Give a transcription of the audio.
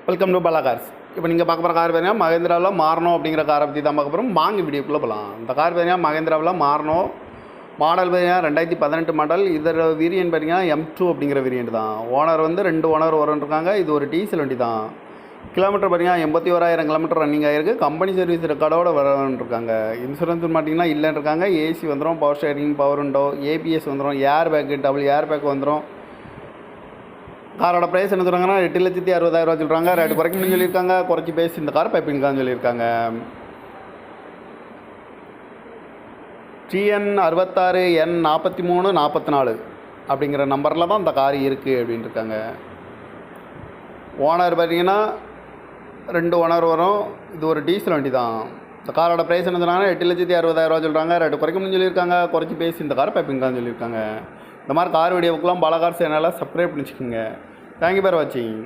Welcome to Bala cars. இப்போ நீங்கள் பார்க்க போகிற கார் பார்த்தீங்கன்னா மகேந்திராவில் மாறணும் அப்படிங்கிற காரை பற்றி தான் பார்க்க போகிறோம். வாங்க வீடியோக்குள்ளே போகலாம். இந்த கார் பார்த்தீங்கன்னா மகேந்திராவில் மாறணும் மாடல் பார்த்தீங்கன்னா 2018 மாடல். இதோட வேரியன்ட் பார்த்தீங்கன்னா M2 அப்படிங்கிற வேரியன்ட் தான். ஓனர் வந்து 2 ஓனர் இருக்காங்க. இது ஒரு டீசல் வண்டி தான். கிலோமீட்டர் பார்த்தீங்கன்னா 81,000 கிலோமீட்டர் ரன்னிங் ஆகிருக்கு. கம்பெனி சர்வீஸ் ரெக்கார்டோடு வரன்ட்ருக்காங்க. இன்சூரன்ஸ் பார்த்தீங்கன்னா இல்லைன்னு இருக்காங்க. ஏசி வந்துடும், power steering, power window, ABS வந்துடும், air bag, double air bag வந்துடும். காரோட ப்ரைஸ் என்ன சொல்கிறாங்கன்னா 8,60,000 சொல்கிறாங்க. ரேட்டு குறைக்கணும்னு சொல்லியிருக்காங்க. குறைச்சி பேசி இந்த கார் பைப்பிங்கான்னு சொல்லியிருக்காங்க. TN 66 N 43 44 அப்படிங்கிற நம்பரில் தான் இந்த கார் இருக்குது அப்படின்ட்டு இருக்காங்க. ஓனர் பார்த்தீங்கன்னா 2 ஓனர் வரும். இது ஒரு டீசல் வண்டி தான். இந்த காரோட ப்ரைஸ் என்ன சொன்னாங்கன்னா 8,60,000 சொல்கிறாங்க. ரேட்டு குறைக்கணும்னு சொல்லியிருக்காங்க. குறைச்சி பேசி இந்த கார் பைப்பிங்கான்னு சொல்லியிருக்காங்க. இந்த மாதிரி கார் வீடியோவுக்குலாம் பாலா கார்ஸ் சேனலை சப்ஸ்கிரைப் பண்ணிச்சுக்கோங்க. தேங்க்யூ ஃபார் வாட்சிங்.